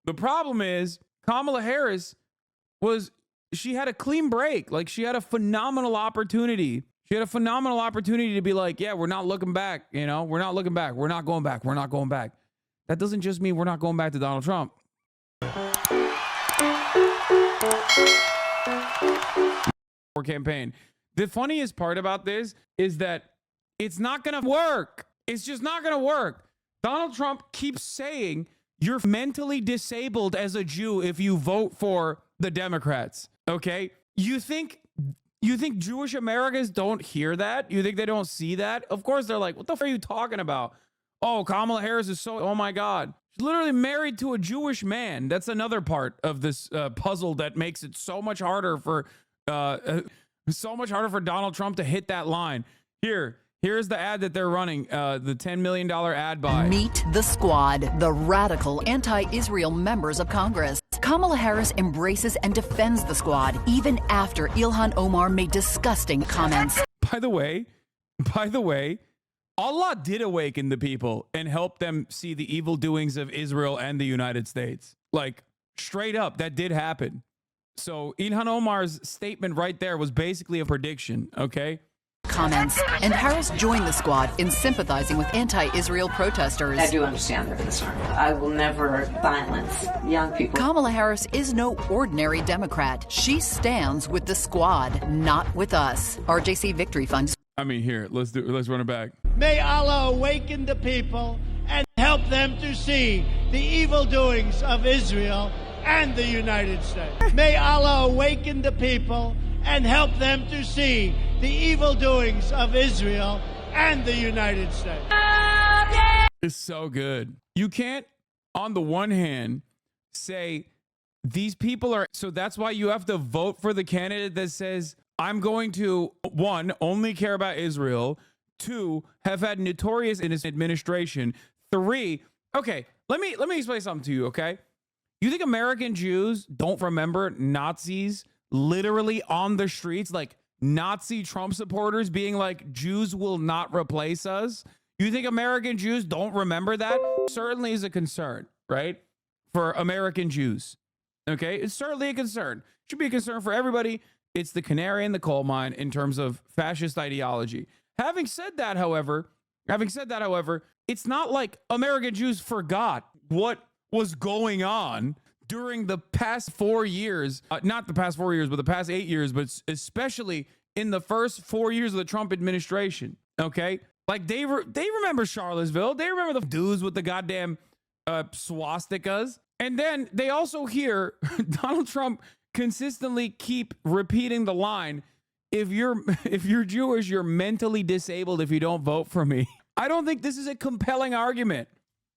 The problem is Kamala Harris she had a clean break. Like, she had a phenomenal opportunity. She had a phenomenal opportunity to be like, yeah, we're not looking back. You know, we're not looking back. We're not going back. We're not going back. That doesn't just mean we're not going back to Donald Trump. Campaign. The funniest part about this is that it's not going to work. It's just not going to work. Donald Trump keeps saying you're mentally disabled as a Jew if you vote for the Democrats. Okay? You think Jewish Americans don't hear that? You think they don't see that? Of course they're like, what the f are you talking about? Oh, Kamala Harris is oh my God. She's literally married to a Jewish man. That's another part of this puzzle that makes it so much harder for Donald Trump to hit that line. Here's the ad that they're running, the $10 million ad buy. Meet the squad, the radical anti-Israel members of Congress. Kamala Harris embraces and defends the squad, even after Ilhan Omar made disgusting comments. By the way, Allah did awaken the people and help them see the evil doings of Israel and the United States. Like, straight up, that did happen. So Ilhan Omar's statement right there was basically a prediction, okay? Comments, and Harris joined the squad in sympathizing with anti-Israel protesters. I do understand their concern. I will never silence young people. Kamala Harris is no ordinary Democrat. She stands with the squad, not with us. RJC Victory Fund. I mean, here, let's run it back. May Allah awaken the people and help them to see the evil doings of Israel and the United States. May Allah awaken the people and help them to see the evil doings of Israel and the United States. It's so good. You can't, on the one hand, say these people are, so that's why you have to vote for the candidate that says, I'm going to, one, only care about Israel, two, have had notorious in his administration, three, okay, let me explain something to you, okay? You think American Jews don't remember Nazis literally on the streets, like Nazi Trump supporters being like, Jews will not replace us? You think American Jews don't remember that? Certainly is a concern, right? For American Jews, okay? It's certainly a concern. Should be a concern for everybody. It's the canary in the coal mine in terms of fascist ideology. Having said that, however, it's not like American Jews forgot what was going on during the past 4 years, not the past 4 years, but the past 8 years, but especially in the first 4 years of the Trump administration, okay? Like, they remember Charlottesville. They remember the dudes with the goddamn swastikas. And then they also hear Donald Trump consistently keep repeating the line, if you're Jewish, you're mentally disabled if you don't vote for me. I don't think this is a compelling argument.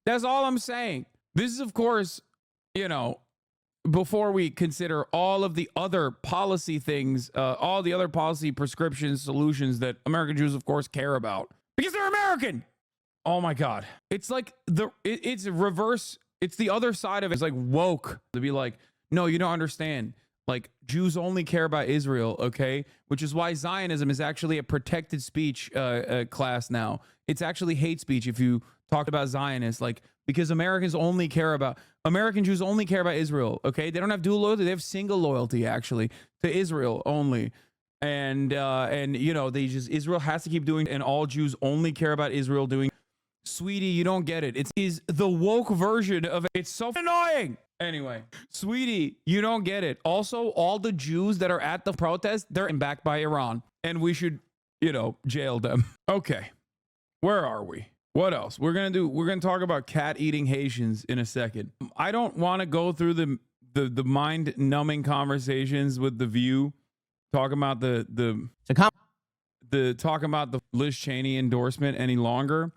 That's all I'm saying. This is, of course, before we consider all of the other policy things, all the other policy prescriptions, solutions that American Jews, of course, care about because they're American. Oh my God. It's like it's reverse. It's the other side of it. It's like woke to be like, no, you don't understand. Like, Jews only care about Israel, okay? Which is why Zionism is actually a protected speech class now. It's actually hate speech if you talk about Zionists, like, because American Jews only care about Israel, okay? They don't have dual loyalty. They have single loyalty, actually, to Israel only. And Israel has to keep doing, and all Jews only care about Israel doing. Sweetie, you don't get it. It is the woke version of it. It's so annoying. Anyway, sweetie, you don't get it. Also, all the Jews that are at the protest, they're backed by Iran. And we should, jail them. Okay. Where are we? What else? We're going to talk about cat-eating Haitians in a second. I don't want to go through the mind-numbing conversations with The View, talking about the Liz Cheney endorsement any longer.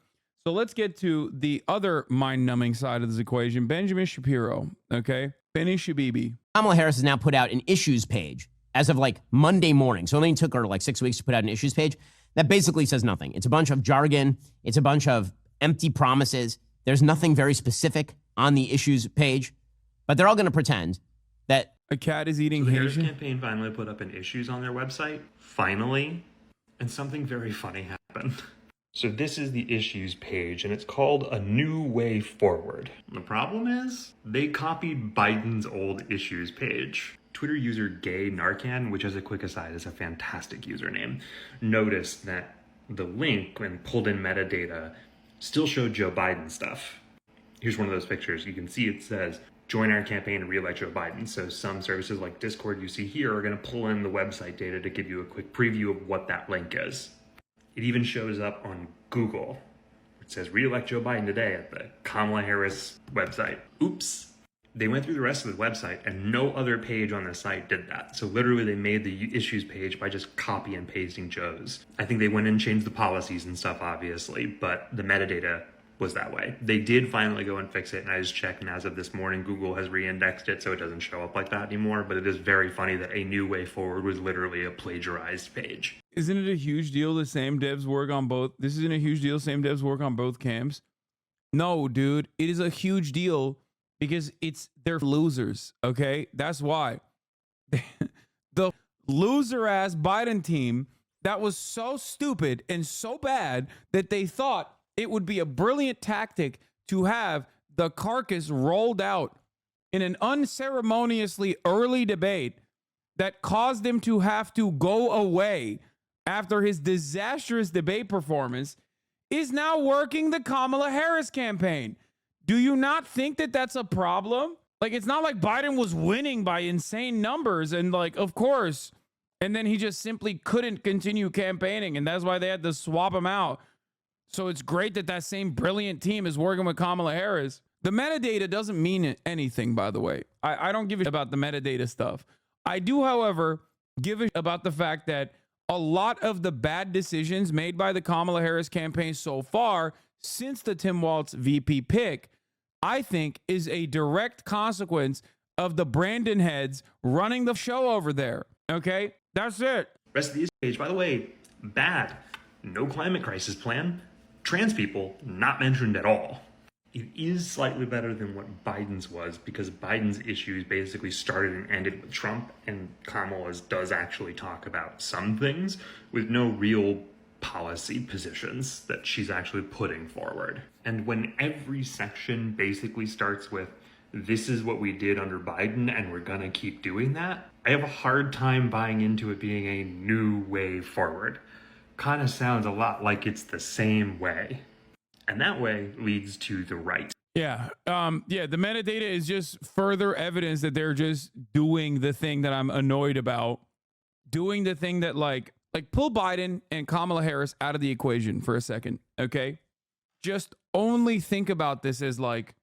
So let's get to the other mind-numbing side of this equation. Benjamin Shapiro, okay? Benny Shabibi. Kamala Harris has now put out an issues page as of like Monday morning. So it only took her like 6 weeks to put out an issues page. That basically says nothing. It's a bunch of jargon. It's a bunch of empty promises. There's nothing very specific on the issues page. But they're all going to pretend that a cat is eating the Haitian. Harris campaign finally put up an issues on their website. Finally. And something very funny happened. So this is the issues page, and it's called A New Way Forward. The problem is, they copied Biden's old issues page. Twitter user Gay Narcan, which as a quick aside is a fantastic username, noticed that the link, when pulled in metadata, still showed Joe Biden stuff. Here's one of those pictures. You can see it says, join our campaign to re-elect Joe Biden. So some services like Discord you see here are going to pull in the website data to give you a quick preview of what that link is. It even shows up on Google. It says re-elect Joe Biden today at the Kamala Harris website. Oops. They went through the rest of the website and no other page on the site did that. So literally they made the issues page by just copy and pasting Joe's. I think they went in and changed the policies and stuff, obviously, but the metadata was that way. They did finally go and fix it, and I just checked, and as of this morning, Google has re-indexed it so it doesn't show up like that anymore, but it is very funny that A New Way Forward was literally a plagiarized page. Isn't it a huge deal the same devs work on both? This isn't a huge deal, same devs work on both camps? No, dude, it is a huge deal because they're losers, okay? That's why. The loser-ass Biden team that was so stupid and so bad that they thought it would be a brilliant tactic to have the carcass rolled out in an unceremoniously early debate that caused him to have to go away after his disastrous debate performance is now working the Kamala Harris campaign. Do you not think that that's a problem? Like, it's not like Biden was winning by insane numbers and like, of course, and then he just simply couldn't continue campaigning, and that's why they had to swap him out. So it's great that that same brilliant team is working with Kamala Harris. The metadata doesn't mean anything, by the way. I don't give a shit about the metadata stuff. I do, however, give a shit about the fact that a lot of the bad decisions made by the Kamala Harris campaign so far, since the Tim Walz VP pick, I think is a direct consequence of the Brandon heads running the show over there. Okay? That's it. Rest of the page, by the way, bad. No climate crisis plan. Trans people not mentioned at all. It is slightly better than what Biden's was because Biden's issues basically started and ended with Trump, and Kamala's does actually talk about some things with no real policy positions that she's actually putting forward. And when every section basically starts with, this is what we did under Biden and we're gonna keep doing that, I have a hard time buying into it being a new way forward. Kind of sounds a lot like it's the same way. And that way leads to the right. Yeah. The metadata is just further evidence that they're just doing the thing that I'm annoyed about. Doing the thing that like pull Biden and Kamala Harris out of the equation for a second. Okay. Just only think about this as like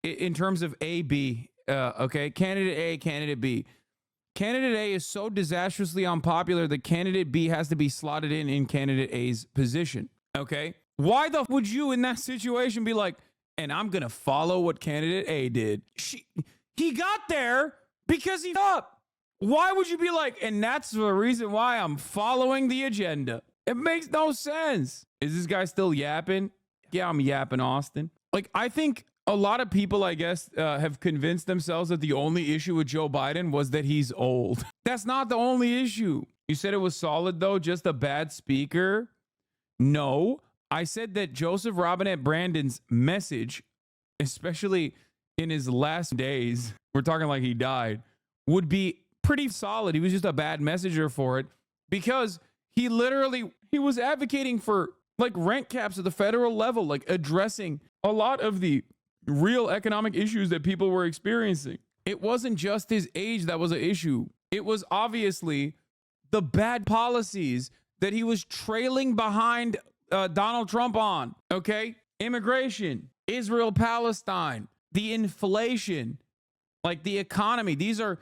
in terms of A, B. Okay. Candidate A, candidate B. Candidate A is so disastrously unpopular that candidate B has to be slotted in candidate A's position. Okay. Why the would you in that situation be like, and I'm going to follow what candidate A did? He got there because he up. Why would you be like, and that's the reason why I'm following the agenda? It makes no sense. Is this guy still yapping? Yeah, I'm yapping, Austin. Like, I think a lot of people, I guess, have convinced themselves that the only issue with Joe Biden was that he's old. That's not the only issue. You said it was solid, though, just a bad speaker? No. I said that Joseph Robinette Brandon's message, especially in his last days, we're talking like he died, would be pretty solid. He was just a bad messenger for it because he was advocating for like rent caps at the federal level, like addressing a lot of the real economic issues that people were experiencing. It wasn't just his age that was an issue. It was obviously the bad policies that he was trailing behind Donald Trump on, okay? Immigration, Israel, Palestine, the inflation, like the economy. These are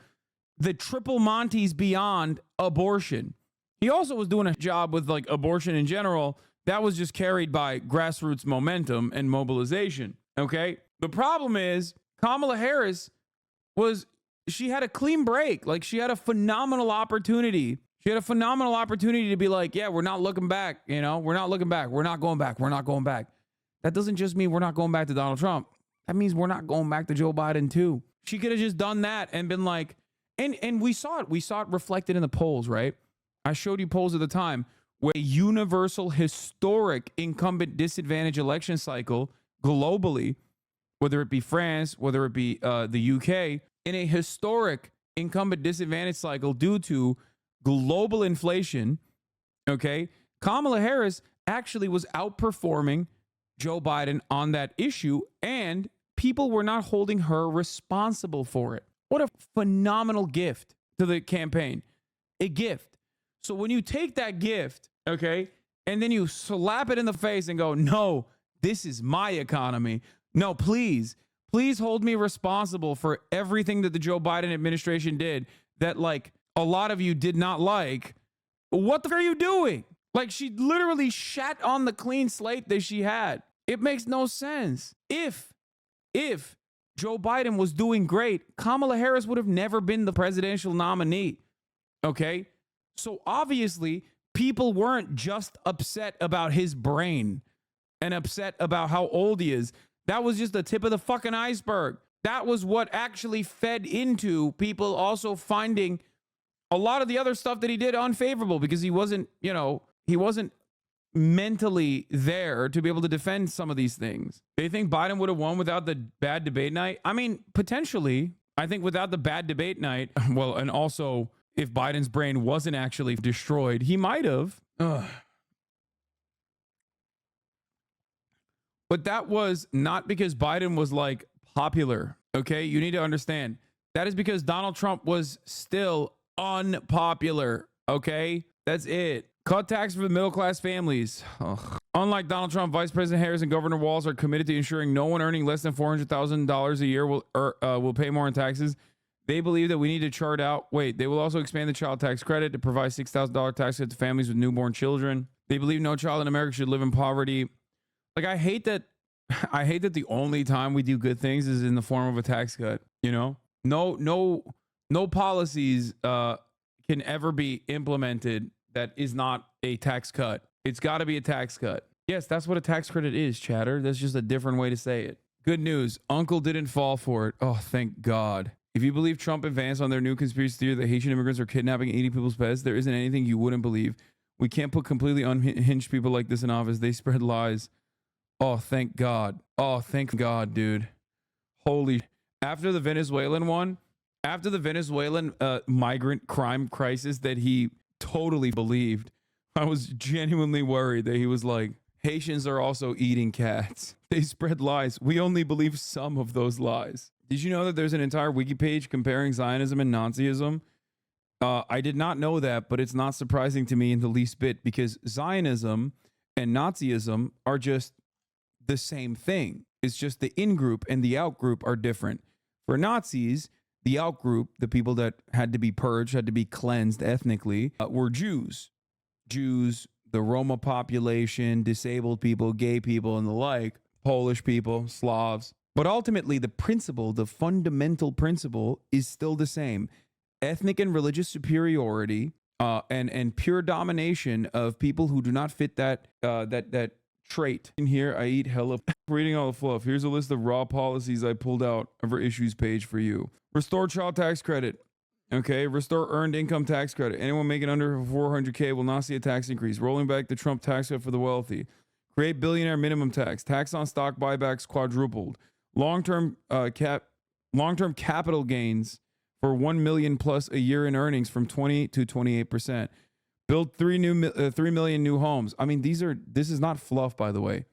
the triple Monties beyond abortion. He also was doing a job with like abortion in general. That was just carried by grassroots momentum and mobilization, okay? The problem is Kamala Harris she had a clean break. Like she had a phenomenal opportunity. She had a phenomenal opportunity to be like, yeah, we're not looking back. You know, we're not looking back. We're not going back. We're not going back. That doesn't just mean we're not going back to Donald Trump. That means we're not going back to Joe Biden too. She could have just done that and been like, and we saw it. We saw it reflected in the polls, right? I showed you polls at the time with a universal, historic incumbent disadvantage election cycle globally, whether it be France, whether it be the UK, in a historic incumbent disadvantage cycle due to global inflation, okay, Kamala Harris actually was outperforming Joe Biden on that issue, and people were not holding her responsible for it. What a phenomenal gift to the campaign. A gift. So when you take that gift, okay, and then you slap it in the face and go, no, this is my economy. No, please hold me responsible for everything that the Joe Biden administration did that, like, a lot of you did not like. What the fuck are you doing? Like, she literally shat on the clean slate that she had. It makes no sense. If Joe Biden was doing great, Kamala Harris would have never been the presidential nominee. Okay? So obviously, people weren't just upset about his brain and upset about how old he is. That was just the tip of the fucking iceberg. That was what actually fed into people also finding a lot of the other stuff that he did unfavorable because he wasn't, he wasn't mentally there to be able to defend some of these things. They think Biden would have won without the bad debate night? I mean, potentially. I think without the bad debate night, well, and also if Biden's brain wasn't actually destroyed, he might have. But that was not because Biden was like popular. Okay. You need to understand that is because Donald Trump was still unpopular. Okay. That's it. Cut tax for the middle class families. Ugh. Unlike Donald Trump, Vice President Harris and Governor Walz are committed to ensuring no one earning less than $400,000 a year will pay more in taxes. They believe that we need to chart out. They will also expand the child tax credit to provide $6,000 tax credit to families with newborn children. They believe no child in America should live in poverty. Like, I hate that the only time we do good things is in the form of a tax cut. No policies can ever be implemented that is not a tax cut. It's got to be a tax cut. Yes, that's what a tax credit is, chatter. That's just a different way to say it. Good news. Uncle didn't fall for it. Oh, thank God. If you believe Trump advanced on their new conspiracy theory that Haitian immigrants are kidnapping and eating people's pets, there isn't anything you wouldn't believe. We can't put completely unhinged people like this in office. They spread lies. Oh, thank God. Oh, thank God, dude. Holy. After the Venezuelan migrant crime crisis that he totally believed, I was genuinely worried that he was like, Haitians are also eating cats. They spread lies. We only believe some of those lies. Did you know that there's an entire wiki page comparing Zionism and Nazism? I did not know that, but it's not surprising to me in the least bit because Zionism and Nazism are just the same thing. It's just the in-group and the out-group are different. For Nazis, the out-group, the people that had to be purged, had to be cleansed ethnically, were Jews. Jews, the Roma population, disabled people, gay people, and the like, Polish people, Slavs. But ultimately, the principle, the fundamental principle is still the same. Ethnic and religious superiority and pure domination of people who do not fit that trait. In here, I eat hella. Reading all the fluff. Here's a list of raw policies I pulled out of our issues page for you. Restore child tax credit. Okay. Restore earned income tax credit. Anyone making under 400K will not see a tax increase. Rolling back the Trump tax cut for the wealthy. Create billionaire minimum tax. Tax on stock buybacks quadrupled. Long-term capital gains for 1 million plus a year in earnings from 20 to 28%. Build 3 million new homes. I mean, this is not fluff, by the way.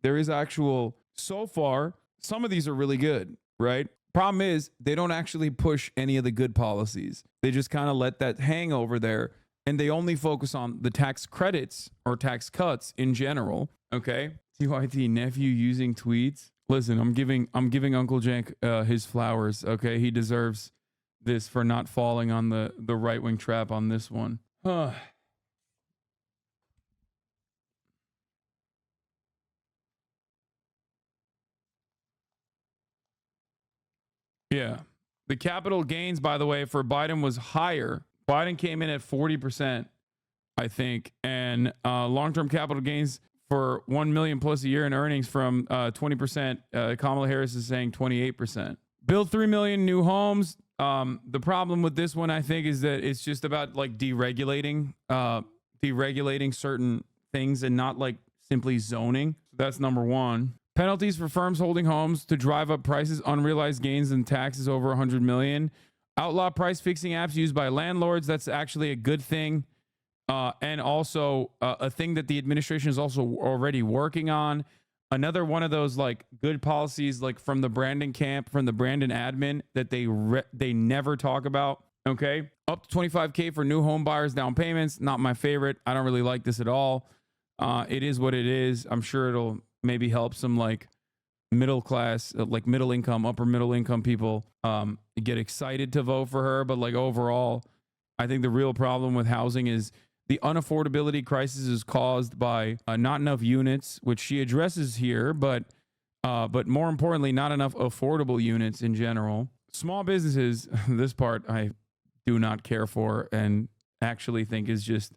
There is actual, so far, some of these are really good, right? Problem is, they don't actually push any of the good policies. They just kind of let that hang over there, and they only focus on the tax credits or tax cuts in general, okay? TYT, nephew using tweets. Listen, I'm giving Uncle Jank his flowers, okay? He deserves this for not falling on the right-wing trap on this one. Yeah. The capital gains, by the way, for Biden was higher. Biden came in at 40%, I think. And long-term capital gains for 1 million plus a year in earnings from 20%. Kamala Harris is saying 28%. Build 3 million new homes. The problem with this one, I think, is that it's just about like deregulating deregulating certain things and not like simply zoning. So that's number one. Penalties for firms holding homes to drive up prices, unrealized gains and taxes over 100 million. Outlaw price fixing apps used by landlords. That's actually a good thing. And also a thing that the administration is also already working on. Another one of those like good policies, like from the Brandon camp, from the Brandon admin, that they never talk about. Okay, up to 25K for new home buyers down payments. Not my favorite. I don't really like this at all. It is what it is. I'm sure it'll maybe help some like middle class, like middle income, upper middle income people get excited to vote for her. But like overall, I think the real problem with housing is the unaffordability crisis is caused by not enough units, which she addresses here, but more importantly, not enough affordable units in general. Small businesses, this part I do not care for and actually think is just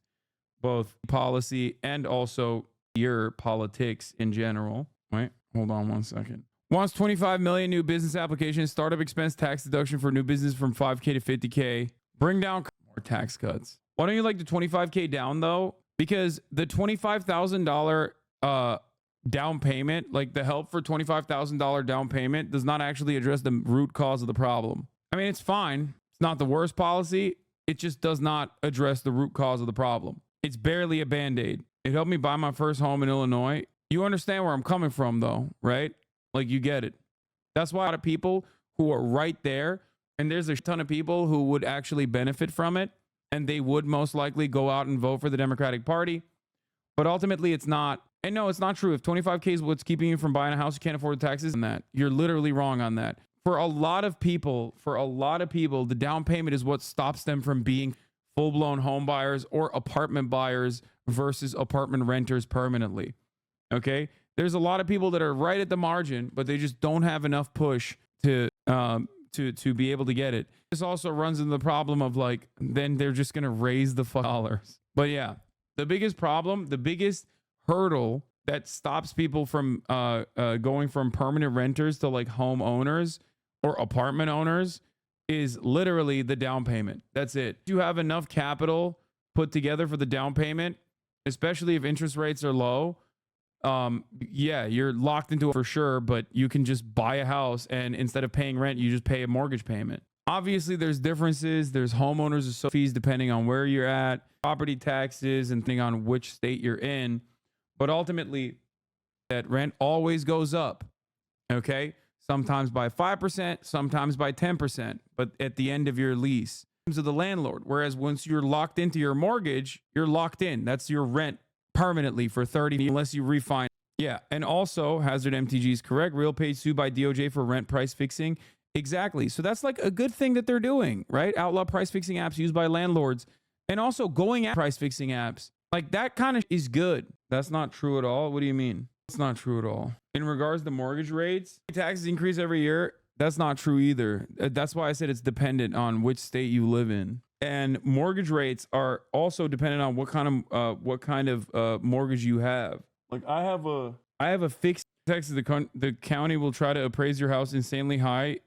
both policy and also your politics in general. Right? Hold on one second. Wants 25 million new business applications, startup expense tax deduction for new business from 5K to 50K. Bring down more tax cuts. Why don't you like the 25K down though? Because the $25,000 down payment, like the help for $25,000 down payment, does not actually address the root cause of the problem. I mean, it's fine. It's not the worst policy. It just does not address the root cause of the problem. It's barely a band-aid. It helped me buy my first home in Illinois. You understand where I'm coming from though, right? Like you get it. That's why a lot of people who are right there, and there's a ton of people who would actually benefit from it, and they would most likely go out and vote for the Democratic Party. But ultimately it's not. And no, it's not true. If 25K is what's keeping you from buying a house, you can't afford the taxes on that. You're literally wrong on that. For a lot of people, the down payment is what stops them from being full-blown home buyers or apartment buyers versus apartment renters permanently. Okay? There's a lot of people that are right at the margin, but they just don't have enough push to be able to get it. This also runs into the problem of like, then they're just going to raise the dollars. But yeah, the biggest problem, the biggest hurdle that stops people from going from permanent renters to like home owners or apartment owners is literally the down payment. That's it. You have enough capital put together for the down payment, especially if interest rates are low. Yeah, you're locked into it for sure, but you can just buy a house and instead of paying rent, you just pay a mortgage payment. Obviously, there's differences. There's homeowners association fees depending on where you're at, property taxes, and depending on which state you're in. But ultimately, that rent always goes up. Okay? Sometimes by 5%, sometimes by 10%, but at the end of your lease. In terms of the landlord. Whereas once you're locked into your mortgage, you're locked in. That's your rent permanently for 30 years unless you refinance. Yeah. And also, Hazard MTG is correct. RealPage sued by DOJ for rent price fixing. Exactly. So that's like a good thing that they're doing, right? Outlaw price fixing apps used by landlords and also going at price fixing apps. Like that kind of is good. That's not true at all. What do you mean? It's not true at all. In regards to mortgage rates, taxes increase every year. That's not true either. That's why I said it's dependent on which state you live in. And mortgage rates are also dependent on what kind of mortgage you have. Like I have a fixed tax. The county will try to appraise your house insanely high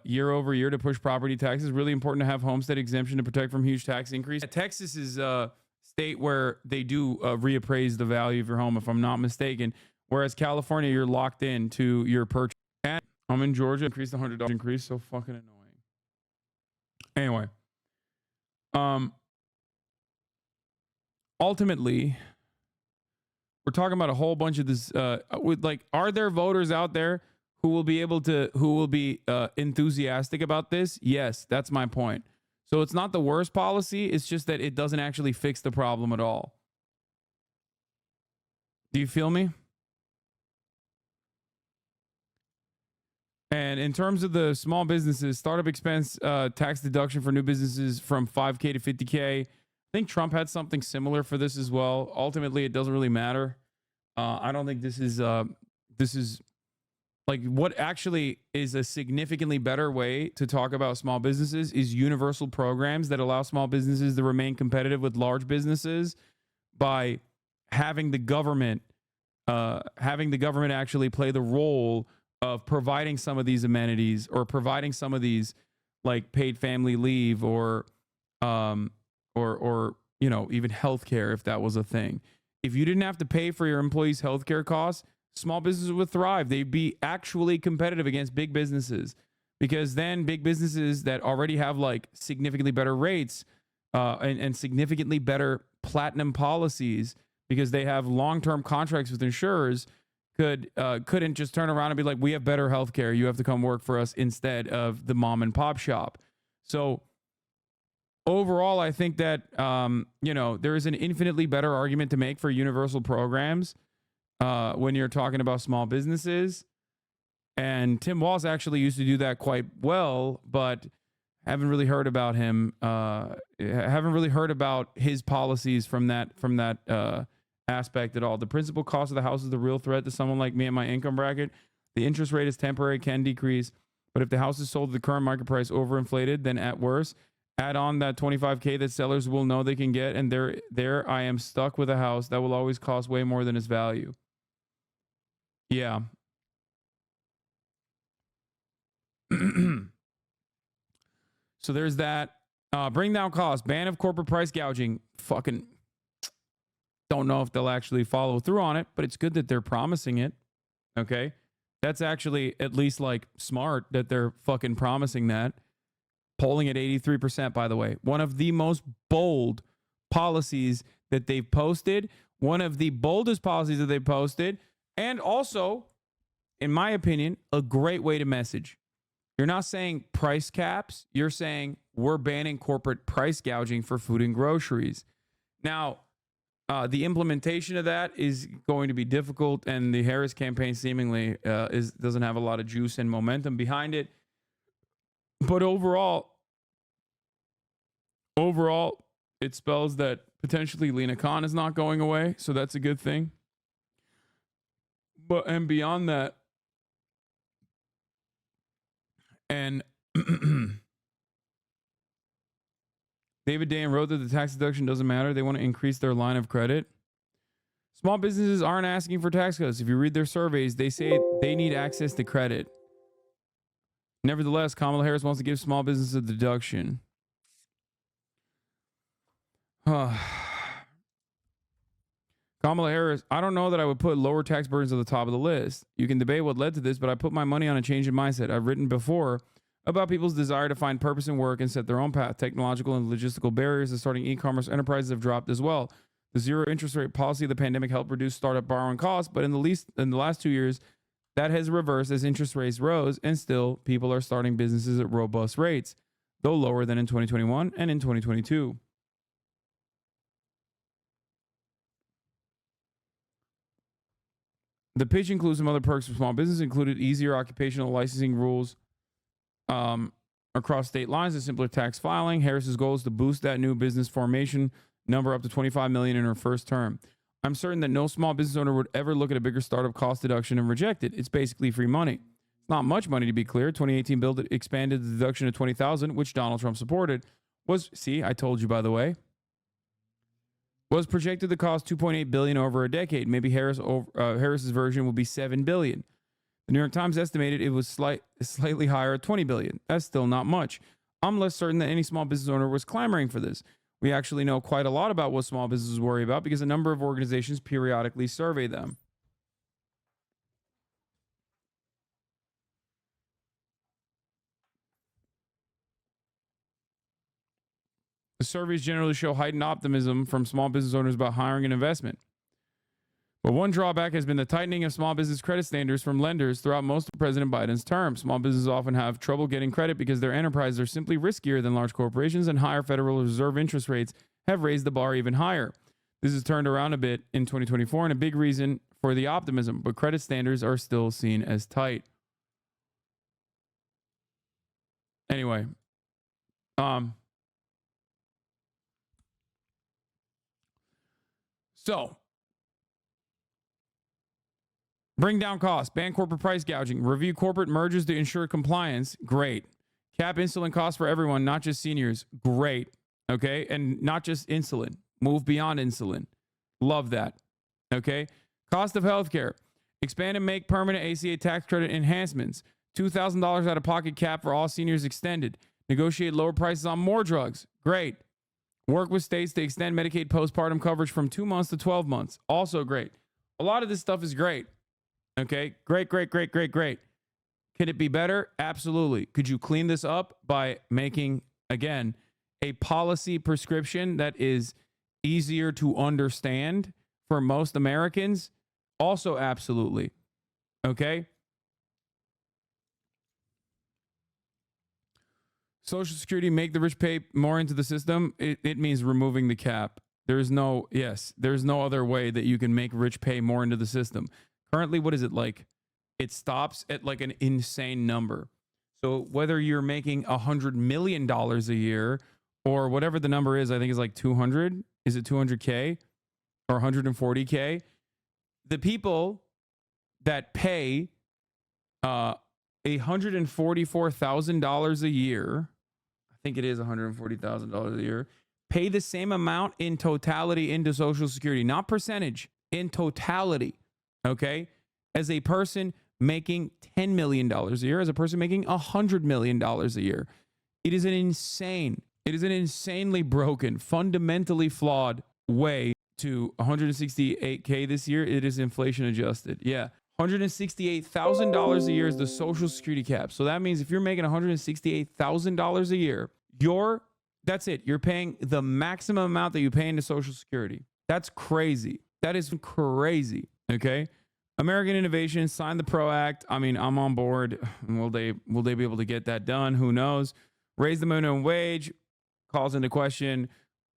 year over year to push property taxes. Really important to have homestead exemption to protect from huge tax increase. Texas is a state where they do reappraise the value of your home, if I'm not mistaken. Whereas California, you're locked in to your purchase. And I'm in Georgia, increased $100 increase, so fucking annoying. Anyway, ultimately, we're talking about a whole bunch of this. With like, are there voters out there who will be enthusiastic about this? Yes, that's my point. So it's not the worst policy. It's just that it doesn't actually fix the problem at all. Do you feel me? And in terms of the small businesses, startup expense tax deduction for new businesses from 5K to 50K. I think Trump had something similar for this as well. Ultimately, it doesn't really matter. I don't think this is like what actually is a significantly better way to talk about small businesses is universal programs that allow small businesses to remain competitive with large businesses by having the government actually play the role of providing some of these amenities or providing some of these like paid family leave or even healthcare, if that was a thing. If you didn't have to pay for your employees' healthcare costs, small businesses would thrive. They'd be actually competitive against big businesses, because then big businesses that already have like significantly better rates and significantly better platinum policies, because they have long-term contracts with insurers, couldn't just turn around and be like, we have better healthcare, you have to come work for us instead of the mom and pop shop. So overall, I think that there is an infinitely better argument to make for universal programs when you're talking about small businesses. And Tim Walz actually used to do that quite well, but haven't really heard about him. Haven't really heard about his policies from that aspect at all. The principal cost of the house is the real threat to someone like me and my income bracket. The interest rate is temporary, can decrease, but if the house is sold at the current market price overinflated, then at worst, add on that $25K that sellers will know they can get, and there I am stuck with a house that will always cost way more than its value. Yeah. So there's that. Bring down costs. Ban of corporate price gouging. Fucking don't know if they'll actually follow through on it, but it's good that they're promising it. Okay. That's actually at least like smart that they're fucking promising that. Polling at 83%, by the way. One of the most bold policies that they've posted. One of the boldest policies that they've posted. And also, in my opinion, a great way to message. You're not saying price caps. You're saying we're banning corporate price gouging for food and groceries. Now, the implementation of that is going to be difficult, and the Harris campaign seemingly doesn't have a lot of juice and momentum behind it. But overall, it spells that potentially Lena Khan is not going away, so that's a good thing. And beyond that, and David Dayen wrote that the tax deduction doesn't matter. They want to increase their line of credit. Small businesses aren't asking for tax cuts. If you read their surveys, they say they need access to credit. Nevertheless, Kamala Harris wants to give small businesses a deduction. Kamala Harris, I don't know that I would put lower tax burdens at the top of the list. You can debate what led to this, but I put my money on a change in mindset. I've written before about people's desire to find purpose in work and set their own path. Technological and logistical barriers to starting e-commerce enterprises have dropped as well. The zero interest rate policy of the pandemic helped reduce startup borrowing costs, but in the last 2 years, that has reversed as interest rates rose, and still people are starting businesses at robust rates, though lower than in 2021 and in 2022. The pitch includes some other perks for small business, included easier occupational licensing rules across state lines and simpler tax filing. Harris's goal is to boost that new business formation number up to 25 million in her first term. I'm certain that no small business owner would ever look at a bigger startup cost deduction and reject it. It's basically free money. It's not much money, to be clear. 2018 bill that expanded the deduction to $20,000, which Donald Trump supported, I told you, by the way, was projected to cost $2.8 billion over a decade. Maybe Harris's version will be $7 billion. The New York Times estimated it was slightly higher at $20 billion. That's still not much. I'm less certain that any small business owner was clamoring for this. We actually know quite a lot about what small businesses worry about because a number of organizations periodically survey them. The surveys generally show heightened optimism from small business owners about hiring and investment. But one drawback has been the tightening of small business credit standards from lenders throughout most of President Biden's term. Small businesses often have trouble getting credit because their enterprises are simply riskier than large corporations, and higher Federal Reserve interest rates have raised the bar even higher. This has turned around a bit in 2024, and a big reason for the optimism, but credit standards are still seen as tight. Anyway, so bring down costs, ban corporate price gouging, review corporate mergers to ensure compliance. Great. Cap insulin costs for everyone, not just seniors. Great. Okay. And not just insulin. Move beyond insulin. Love that. Okay. Cost of healthcare. Expand and make permanent ACA tax credit enhancements. $2,000 out of pocket cap for all seniors extended. Negotiate lower prices on more drugs. Great. Work with states to extend Medicaid postpartum coverage from 2 months to 12 months. Also great. A lot of this stuff is great. Okay. Great. Could it be better? Absolutely. Could you clean this up by making, again, a policy prescription that is easier to understand for most Americans? Also, absolutely. Okay. Social Security, make the rich pay more into the system. It means removing the cap. There's no other way that you can make rich pay more into the system. Currently, what is it like? It stops at like an insane number. So whether you're making $100 million a year or whatever the number is, I think is like 200. Is it 200K or 140K? The people that pay $144,000 a year, I think it is $140,000 a year, pay the same amount in totality into Social Security, not percentage, in totality, okay, as a person making $10 million a year, as a person making $100 million a year. It is an insanely broken, fundamentally flawed way to $168K this year. It is inflation adjusted. Yeah. $168,000 a year is the Social Security cap. So that means if you're making $168,000 a year, that's it. You're paying the maximum amount that you pay into Social Security. That's crazy. That is crazy. Okay. American Innovation, sign the PRO Act. I mean, I'm on board. Will they be able to get that done? Who knows? Raise the minimum wage, calls into question.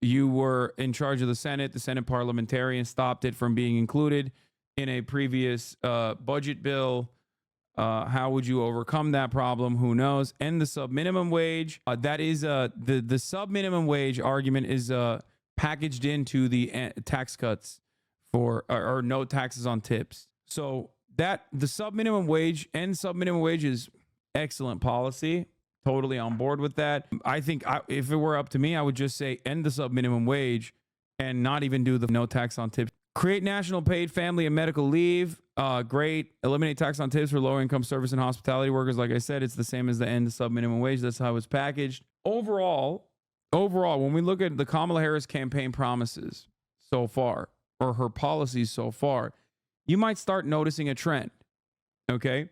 You were in charge of the Senate. The Senate parliamentarian stopped it from being included in a previous budget bill. How would you overcome that problem? Who knows? And the sub-minimum wage. That is the sub-minimum wage argument is packaged into the tax cuts for or no taxes on tips. So that the sub-minimum wage and sub-minimum wage is excellent policy. Totally on board with that. I think if it were up to me, I would just say end the sub-minimum wage and not even do the no tax on tips. Create national paid family and medical leave. Great. Eliminate tax on tips for lower income service and hospitality workers. Like I said, it's the same as the end of sub-minimum wage. That's how it's packaged. Overall, when we look at the Kamala Harris campaign promises so far, or her policies so far, you might start noticing a trend. Okay.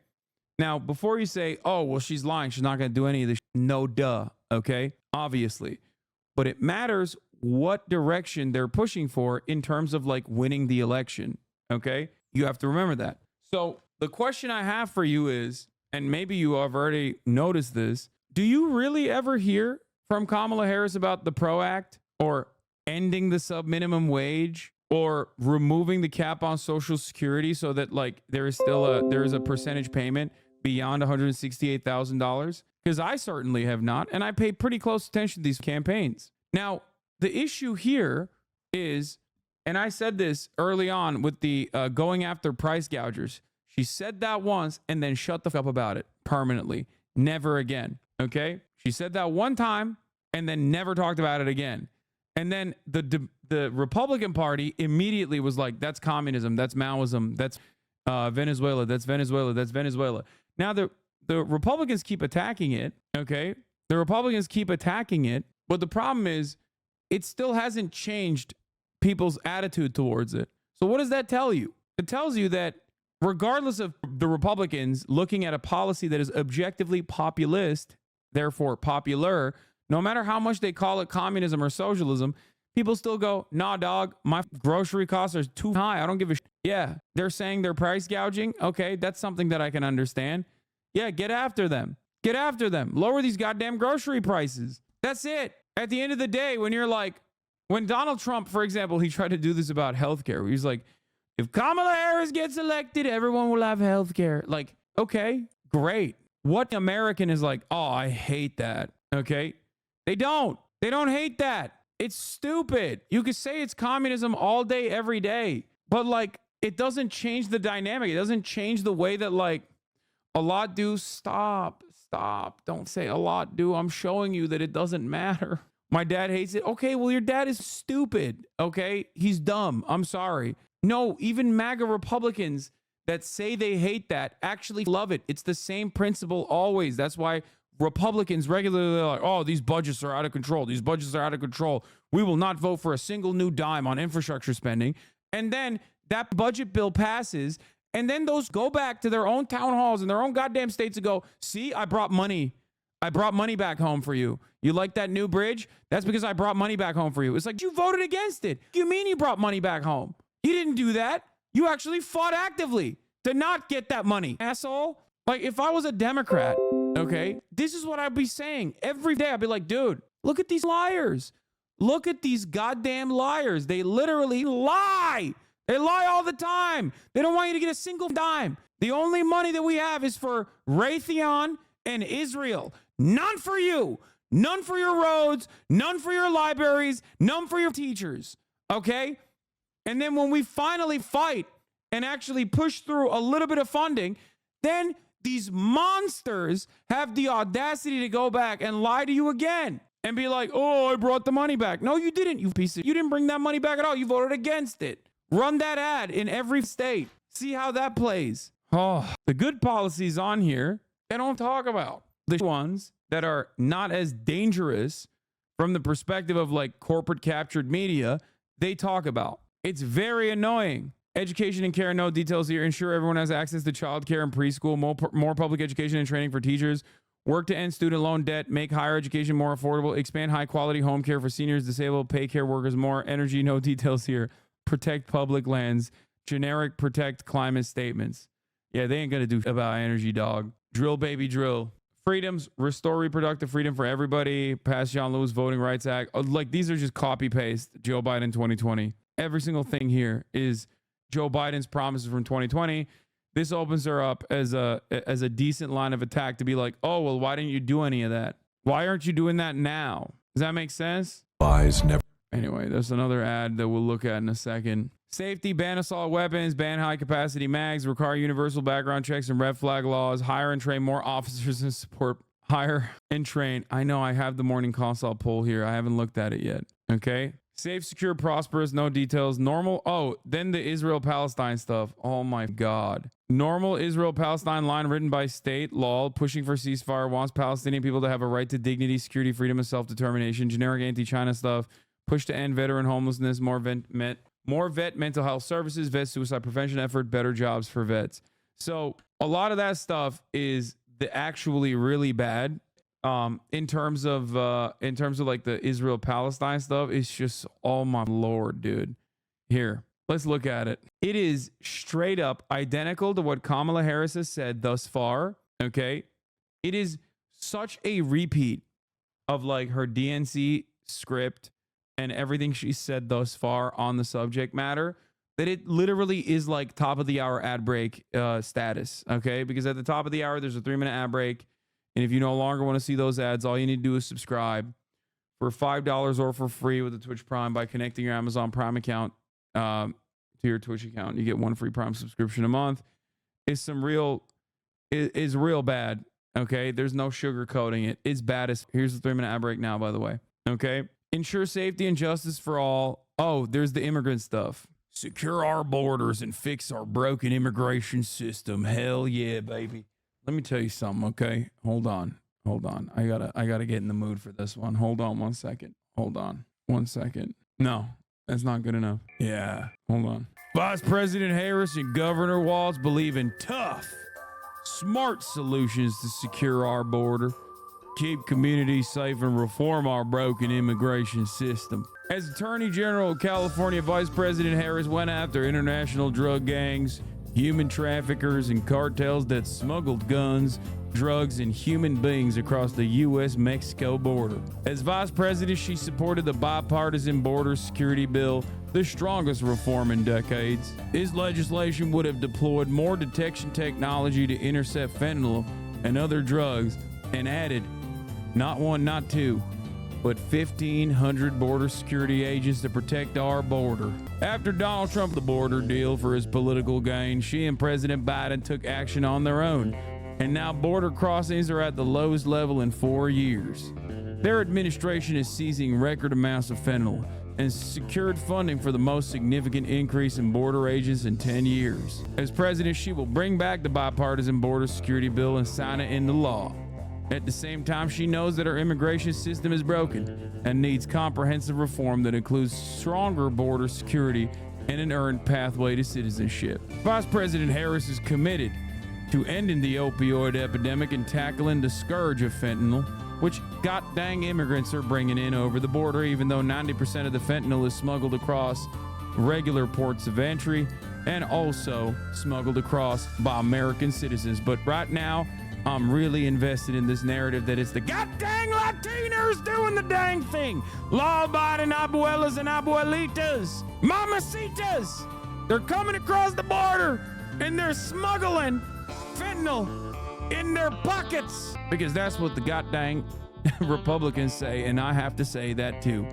Now, before you say, oh, well, she's lying, she's not going to do any of this. No, duh. Okay. Obviously. But it matters what direction they're pushing for in terms of like winning the election. Okay. You have to remember that. So the question I have for you is, and maybe you have already noticed this, do you really ever hear from Kamala Harris about the PRO Act or ending the sub-minimum wage or removing the cap on Social Security so that like there is a percentage payment beyond $168,000? Because I certainly have not, and I pay pretty close attention to these campaigns. Now, the issue here is, and I said this early on with the going after price gougers. She said that once and then shut the fuck up about it permanently. Never again. Okay? She said that one time and then never talked about it again. And then the Republican Party immediately was like, that's communism, that's Maoism, that's Venezuela, that's Venezuela, that's Venezuela. Now the Republicans keep attacking it, okay? The Republicans keep attacking it, but the problem is it still hasn't changed people's attitude towards it. So what does that tell you? It tells you that regardless of the Republicans looking at a policy that is objectively populist, therefore popular, no matter how much they call it communism or socialism, people still go, nah, dog, my grocery costs are too high. I don't give a shit. Yeah, they're saying they're price gouging. Okay, that's something that I can understand. Yeah, get after them. Get after them. Lower these goddamn grocery prices. That's it. At the end of the day, when you're like, when Donald Trump, for example, he tried to do this about healthcare. He's like, if Kamala Harris gets elected, everyone will have healthcare. Like, okay, great. What American is like, oh, I hate that. Okay. They don't hate that. It's stupid. You could say it's communism all day, every day, but like, it doesn't change the dynamic. It doesn't change the way that like a lot do. Stop. Don't say a lot do. I'm showing you that it doesn't matter. My dad hates it. Okay, well, your dad is stupid. Okay, he's dumb. I'm sorry. No, even MAGA Republicans that say they hate that actually love it. It's the same principle always. That's why Republicans regularly are like, oh, these budgets are out of control. These budgets are out of control. We will not vote for a single new dime on infrastructure spending. And then that budget bill passes. And then those go back to their own town halls in their own goddamn states and go, see, I brought money. I brought money back home for you. You like that new bridge? That's because I brought money back home for you. It's like, you voted against it. What do you mean you brought money back home? You didn't do that. You actually fought actively to not get that money, asshole. Like, if I was a Democrat, okay, this is what I'd be saying every day. I'd be like, dude, look at these liars. Look at these goddamn liars. They literally lie. They lie all the time. They don't want you to get a single dime. The only money that we have is for Raytheon and Israel. None for you. None for your roads. None for your libraries. None for your teachers. Okay? And then when we finally fight and actually push through a little bit of funding, then these monsters have the audacity to go back and lie to you again and be like, oh, I brought the money back. No, you didn't, you piece of... You didn't bring that money back at all. You voted against it. Run that ad in every state. See how that plays. Oh, the good policies on here, they don't talk about. The ones that are not as dangerous from the perspective of like corporate captured media, they talk about. It's very annoying. Education and care, no details here. Ensure everyone has access to child care and preschool. More public education and training for teachers. Work to end student loan debt. Make higher education more affordable. Expand high quality home care for seniors, disabled, pay care workers more. Energy, no details here. Protect public lands. Generic protect climate statements. Yeah, they ain't gonna do about energy, dog. Drill, baby, drill. Freedoms, restore reproductive freedom for everybody. Pass John Lewis Voting Rights Act. Like, these are just copy paste Joe Biden 2020. Every single thing here is Joe Biden's promises from 2020. This opens her up as a decent line of attack to be like, oh, well, why didn't you do any of that? Why aren't you doing that now? Does that make sense? Lies never. Anyway, there's another ad that we'll look at in a second. Safety, ban assault weapons, ban high capacity mags, require universal background checks and red flag laws, hire and train more officers and support, hire and train. I know I have the morning consult poll here. I haven't looked at it yet. Okay. Safe, secure, prosperous, no details. Normal. Oh, then the Israel-Palestine stuff. Oh my God. Normal Israel-Palestine line written by state law, pushing for ceasefire, wants Palestinian people to have a right to dignity, security, freedom, and self-determination. Generic anti-China stuff. Push to end veteran homelessness, more vet mental health services, vet suicide prevention effort, better jobs for vets. So a lot of that stuff is actually really bad. In terms of like the Israel Palestine stuff, it's just, oh my Lord, dude. Here, let's look at it. It is straight up identical to what Kamala Harris has said thus far. Okay. It is such a repeat of like her DNC script and everything she said thus far on the subject matter that it literally is like top of the hour ad break status. Okay. Because at the top of the hour, there's a 3-minute ad break. And if you no longer want to see those ads, all you need to do is subscribe for $5 or for free with the Twitch Prime by connecting your Amazon Prime account to your Twitch account. You get one free Prime subscription a month. It's real bad. Okay. There's no sugarcoating it. It's bad as. Here's the 3-minute ad break now, by the way. Okay. Ensure safety and justice for all. Oh, there's the immigrant stuff. Secure our borders and fix our broken immigration system. Hell yeah, baby. Let me tell you something, okay? Hold on. I gotta get in the mood for this one. Hold on 1 second. No, that's not good enough. Yeah, hold on. Vice President Harris and Governor Walz believe in tough, smart solutions to secure our border, keep communities safe, and reform our broken immigration system. As Attorney General of California, Vice President Harris went after international drug gangs, human traffickers, and cartels that smuggled guns, drugs, and human beings across the U.S.-Mexico border. As vice president, she supported the bipartisan border security bill, the strongest reform in decades. This legislation would have deployed more detection technology to intercept fentanyl and other drugs, and added not one, not two, but 1,500 border security agents to protect our border. After Donald Trump the border deal for his political gain, she and President Biden took action on their own, and now border crossings are at the lowest level in 4 years. Their administration is seizing record amounts of fentanyl and secured funding for the most significant increase in border agents in 10 years. As president, she will bring back the bipartisan border security bill and sign it into law. At the same time, she knows that our immigration system is broken and needs comprehensive reform that includes stronger border security and an earned pathway to citizenship. Vice President Harris is committed to ending the opioid epidemic and tackling the scourge of fentanyl, which god dang immigrants are bringing in over the border, even though 90% of the fentanyl is smuggled across regular ports of entry and also smuggled across by American citizens. But right now, I'm really invested in this narrative that it's the god dang Latinos doing the dang thing. Law-abiding abuelas and abuelitas, mamacitas. They're coming across the border and they're smuggling fentanyl in their pockets, because that's what the god dang Republicans say, and I have to say that too,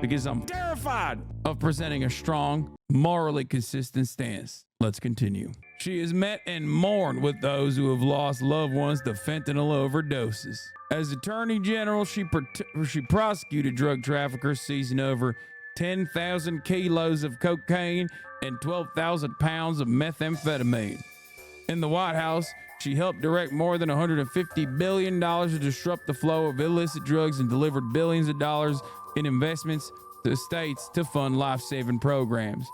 because I'm terrified of presenting a strong, morally consistent stance. Let's continue. She has met and mourned with those who have lost loved ones to fentanyl overdoses. As Attorney General, she prosecuted drug traffickers seizing over 10,000 kilos of cocaine and 12,000 pounds of methamphetamine. In the White House, she helped direct more than $150 billion to disrupt the flow of illicit drugs and delivered billions of dollars in investments to states to fund life-saving programs.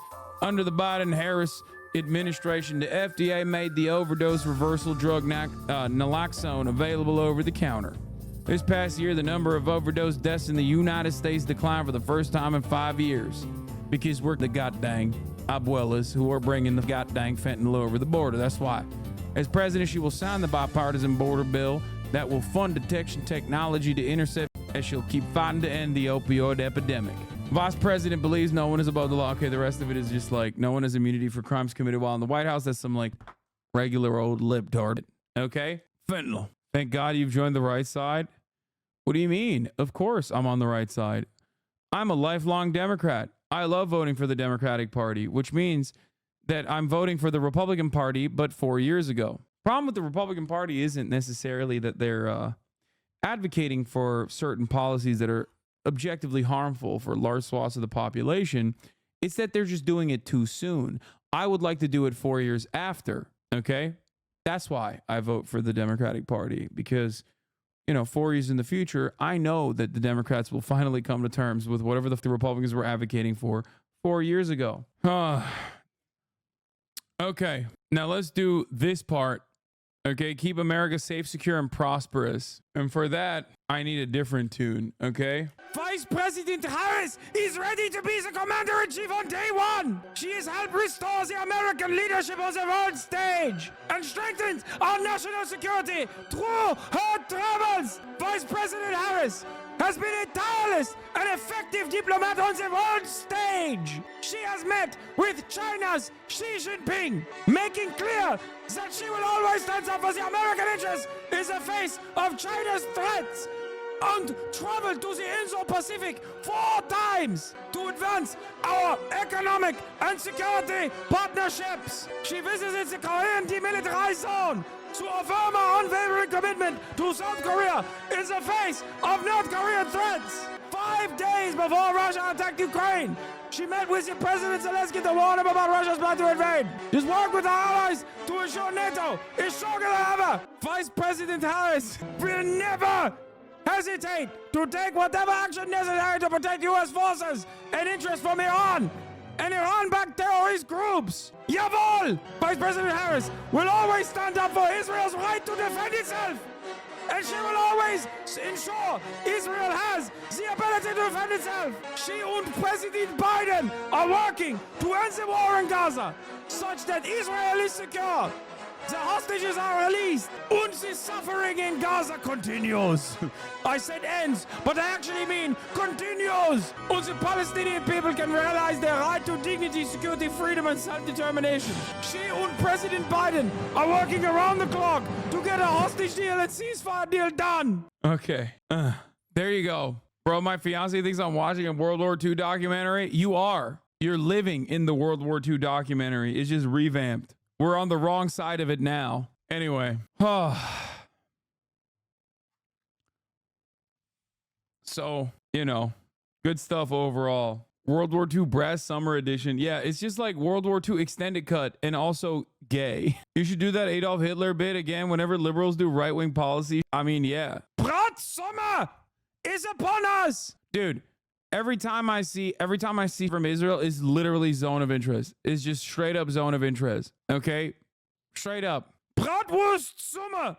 Under the Biden-Harris administration, the FDA made the overdose reversal drug naloxone available over the counter. This past year, the number of overdose deaths in the United States declined for the first time in 5 years, because we're the goddamn abuelas who are bringing the goddamn fentanyl over the border. That's why. As president, she will sign the bipartisan border bill that will fund detection technology to intercept, as she'll keep fighting to end the opioid epidemic. Vice President believes no one is above the law. Okay, the rest of it is just like no one has immunity for crimes committed while in the White House. That's some like regular old libtard. Okay? Fentanyl. Thank God you've joined the right side. What do you mean? Of course I'm on the right side. I'm a lifelong Democrat. I love voting for the Democratic Party, which means that I'm voting for the Republican Party, but 4 years ago. Problem with the Republican Party isn't necessarily that they're advocating for certain policies that are objectively harmful for large swaths of the population. It's that they're just doing it too soon. I would like to do it 4 years after, okay? That's why I vote for the Democratic Party, because, 4 years in the future, I know that the Democrats will finally come to terms with whatever the Republicans were advocating for 4 years ago. Okay, now let's do this part. Okay, keep America safe, secure, and prosperous. And for that, I need a different tune, okay? Vice President Harris is ready to be the commander-in-chief on day one. She has helped restore the American leadership on the world stage and strengthened our national security through her travels. Vice President Harris has been a tireless and effective diplomat on the world stage. She has met with China's Xi Jinping, making clear that she will always stand up for the American interests in the face of China's threats, and traveled to the Indo-Pacific 4 times to advance our economic and security partnerships. She visited the Korean demilitarized zone to affirm our unwavering commitment to South Korea in the face of North Korean threats. 5 days before Russia attacked Ukraine, she met with the President Zelensky to warn him about Russia's plan to invade. Just work with our allies to ensure NATO is stronger than ever. Vice President Harris will never hesitate to take whatever action necessary to protect U.S. forces and interests from Iran and Iran-backed terrorist groups. Jawohl! Vice President Harris will always stand up for Israel's right to defend itself. And she will always ensure Israel has the ability to defend itself. She and President Biden are working to end the war in Gaza, such that Israel is secure, the hostages are released, and the suffering in Gaza continues. I said ends, but I actually mean continues. And the Palestinian people can realize their right to dignity, security, freedom, and self-determination. She and President Biden are working around the clock to get a hostage deal and ceasefire deal done. Okay, there you go. Bro, my fiance thinks I'm watching a World War II documentary. You are. You're living in the World War II documentary. It's just revamped. We're on the wrong side of it now. Anyway. So, good stuff overall. World War II Brass Summer Edition. Yeah, it's just like World War II Extended Cut and also gay. You should do that Adolf Hitler bit again whenever liberals do right-wing policy. I mean, yeah. summer is upon us. Dude, every time I see from Israel is literally zone of interest. It's just straight up zone of interest. Okay? Straight up. Bratwurst summer.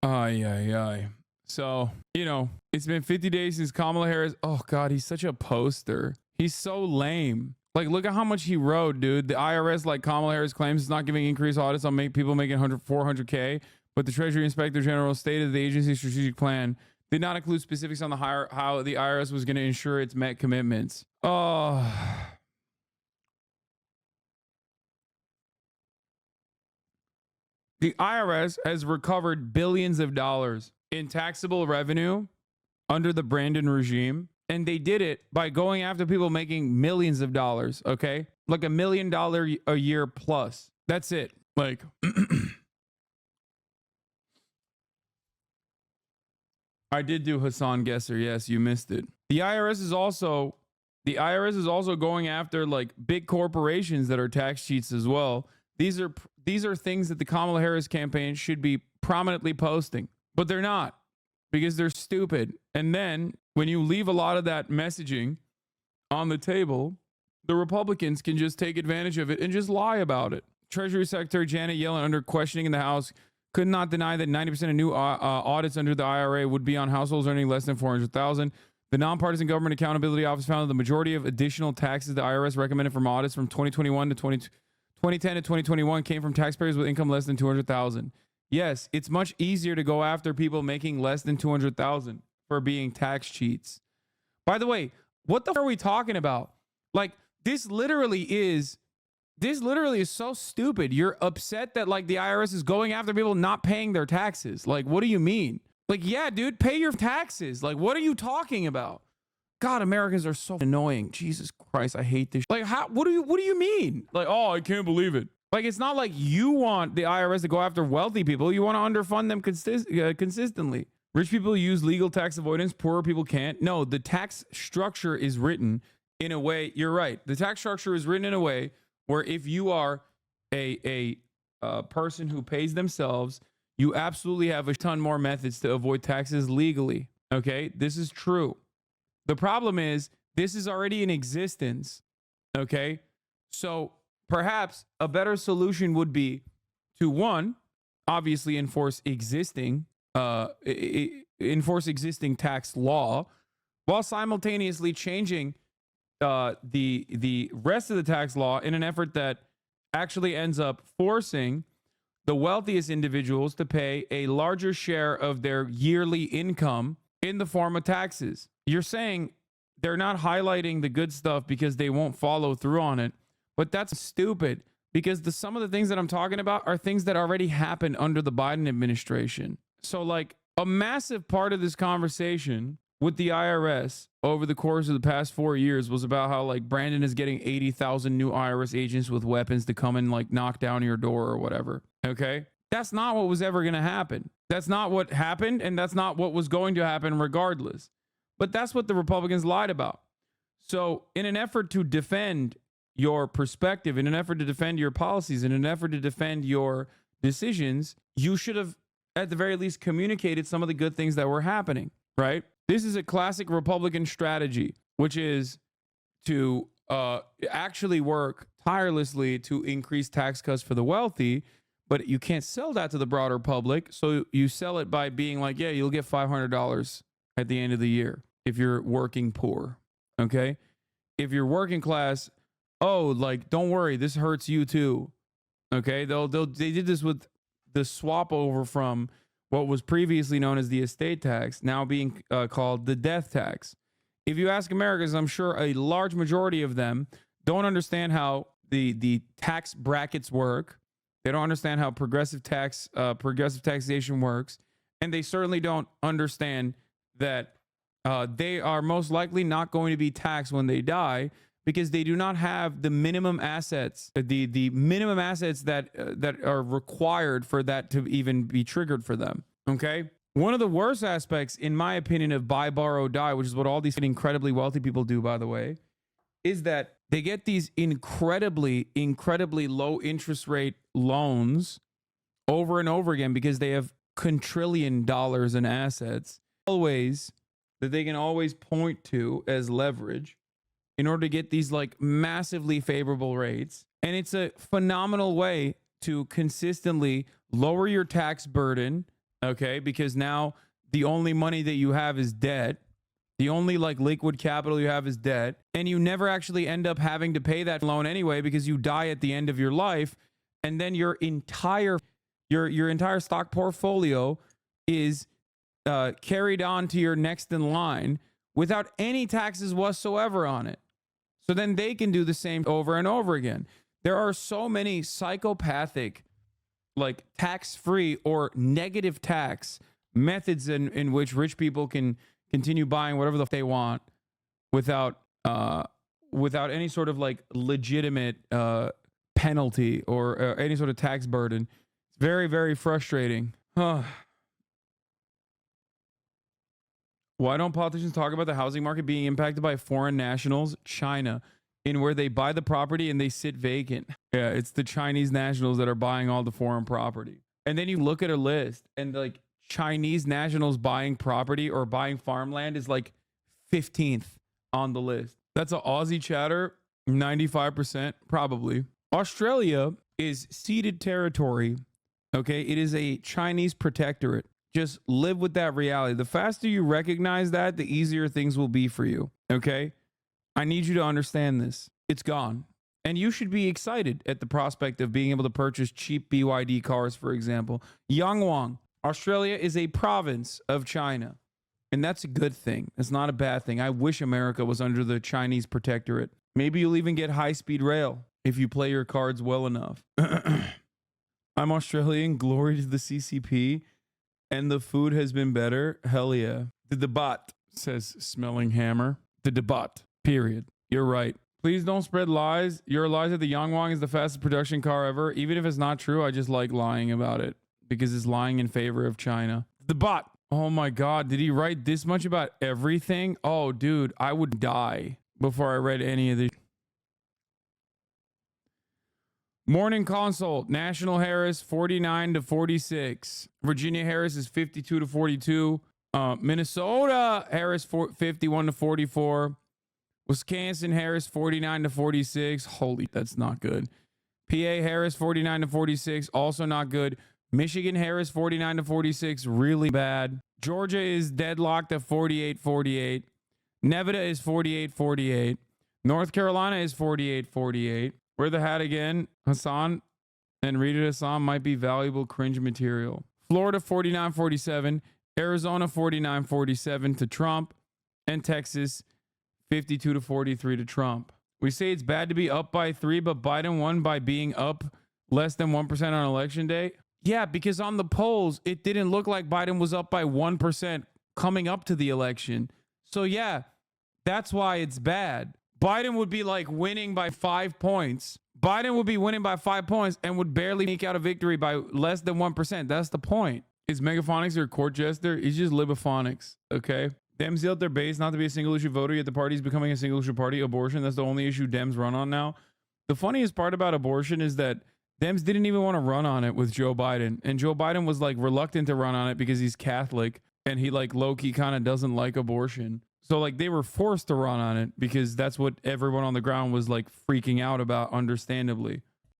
Ay. So, it's been 50 days since Kamala Harris. Oh, God, he's such a poster. He's so lame. Like, look at how much he wrote, dude. The IRS, like Kamala Harris claims, is not giving increased audits on people making 400K, but the Treasury Inspector General stated the agency's strategic plan did not include specifics on how the IRS was going to ensure its met commitments. Oh. The IRS has recovered billions of dollars in taxable revenue under the Brandon regime. And they did it by going after people making millions of dollars, okay? Like $1 million a year plus. That's it. Like, I did do Hasan Guesser. Yes, you missed it. The IRS is also going after like big corporations that are tax cheats as well. These are things that the Kamala Harris campaign should be prominently posting, but they're not because they're stupid. And then when you leave a lot of that messaging on the table, the Republicans can just take advantage of it and just lie about it. Treasury Secretary Janet Yellen, under questioning in the House, could not deny that 90% of new audits under the IRA would be on households earning less than $400,000. The Nonpartisan Government Accountability Office found that the majority of additional taxes the IRS recommended from audits from 2010 to 2021 came from taxpayers with income less than $200,000. Yes, it's much easier to go after people making less than $200,000 for being tax cheats. By the way, what the f- are we talking about? Like, this literally is so stupid. You're upset that like the IRS is going after people not paying their taxes. Like, what do you mean? Like, yeah, dude, pay your taxes. Like, what are you talking about? God, Americans are so annoying. Jesus Christ, I hate this. Like, what do you mean? Like, oh, I can't believe it. Like, it's not like you want the IRS to go after wealthy people. You want to underfund them consistently. Rich people use legal tax avoidance. Poorer people can't. No, the tax structure is written in a way. You're right. The tax structure is written in a way where if you are a person who pays themselves, you absolutely have a ton more methods to avoid taxes legally. Okay, this is true. The problem is this is already in existence. Okay, so perhaps a better solution would be to, one, obviously enforce existing tax law while simultaneously changing the rest of the tax law in an effort that actually ends up forcing the wealthiest individuals to pay a larger share of their yearly income in the form of taxes. You're saying they're not highlighting the good stuff because they won't follow through on it, but that's stupid because some of the things that I'm talking about are things that already happened under the Biden administration. So like a massive part of this conversation with the IRS over the course of the past 4 years was about how like Brandon is getting 80,000 new IRS agents with weapons to come and like knock down your door or whatever. Okay. That's not what was ever going to happen. That's not what happened. And that's not what was going to happen regardless. But that's what the Republicans lied about. So in an effort to defend your perspective, in an effort to defend your policies, in an effort to defend your decisions, you should have at the very least communicated some of the good things that were happening, right? This is a classic Republican strategy, which is to actually work tirelessly to increase tax cuts for the wealthy, but you can't sell that to the broader public. So you sell it by being like, yeah, you'll get $500 at the end of the year if you're working poor, okay? If you're working class, oh, like, don't worry, this hurts you too, okay? They did this with the swap over from what was previously known as the estate tax, now being called the death tax. If you ask Americans, I'm sure a large majority of them don't understand how the tax brackets work. They don't understand how progressive taxation works, and they certainly don't understand that they are most likely not going to be taxed when they die because they do not have the minimum assets, the minimum assets that are required for that to even be triggered for them. Okay. One of the worst aspects, in my opinion, of buy, borrow, die, which is what all these incredibly wealthy people do, by the way, is that They get these incredibly low interest rate loans over and over again because they have quintillion dollars in assets, always that they can always point to as leverage in order to get these like massively favorable rates. And it's a phenomenal way to consistently lower your tax burden, okay? Because now the only money that you have is debt. The only like liquid capital you have is debt, and you never actually end up having to pay that loan anyway because you die at the end of your life, and then your entire stock portfolio is carried on to your next in line without any taxes whatsoever on it. So then they can do the same over and over again. There are so many psychopathic, like tax-free or negative tax methods in which rich people can continue buying whatever they want without any sort of like legitimate penalty or any sort of tax burden. It's very, very frustrating. Why don't politicians talk about the housing market being impacted by foreign nationals? China, in where they buy the property and they sit vacant. Yeah, it's the Chinese nationals that are buying all the foreign property. And then you look at a list and like Chinese nationals buying property or buying farmland is like 15th on the list. That's an Aussie chatter, 95% probably. Australia is ceded territory. Okay, it is a Chinese protectorate. Just live with that reality. The faster you recognize that, the easier things will be for you. Okay, I need you to understand this. It's gone. And you should be excited at the prospect of being able to purchase cheap BYD cars, for example. Yangwang, Australia is a province of China. And that's a good thing. It's not a bad thing. I wish America was under the Chinese protectorate. Maybe you'll even get high-speed rail if you play your cards well enough. I'm Australian. Glory to the CCP. And the food has been better. Hell yeah. The debate, says Smelling Hammer. The debate, period. You're right. Please don't spread lies. Your lies that the Yangwang is the fastest production car ever. Even if it's not true, I just like lying about it because it's lying in favor of China. The bot. Oh my God. Did he write this much about everything? Oh, dude, I would die before I read any of this. Morning consult. National Harris 49-46. Virginia Harris is 52-42. Minnesota Harris 51-44. Wisconsin Harris 49-46. Holy, that's not good. PA Harris 49-46. Also not good. Michigan Harris 49-46. Really bad. Georgia is deadlocked at 48-48. Nevada is 48-48. North Carolina is 48-48. Wear the hat again. Hasan and read it. Hasan might be valuable cringe material. Florida 49-47. Arizona 49-47 to Trump. And Texas 52-43 to Trump. We say it's bad to be up by 3, but Biden won by being up less than 1% on election day. Yeah, because on the polls, it didn't look like Biden was up by 1% coming up to the election. So yeah, that's why it's bad. Biden would be like winning by 5 points. Biden would be winning by 5 points and would barely make out a victory by less than 1%. That's the point. Is Megaphonics your court jester? He's just Libophonics, okay? Dems yelled their base not to be a single issue voter, yet the party's becoming a single issue party. Abortion, that's the only issue Dems run on now. The funniest part about abortion is that Dems didn't even want to run on it with Joe Biden. And Joe Biden was like reluctant to run on it because he's Catholic and he like low-key kind of doesn't like abortion. So like they were forced to run on it because that's what everyone on the ground was like freaking out about, understandably.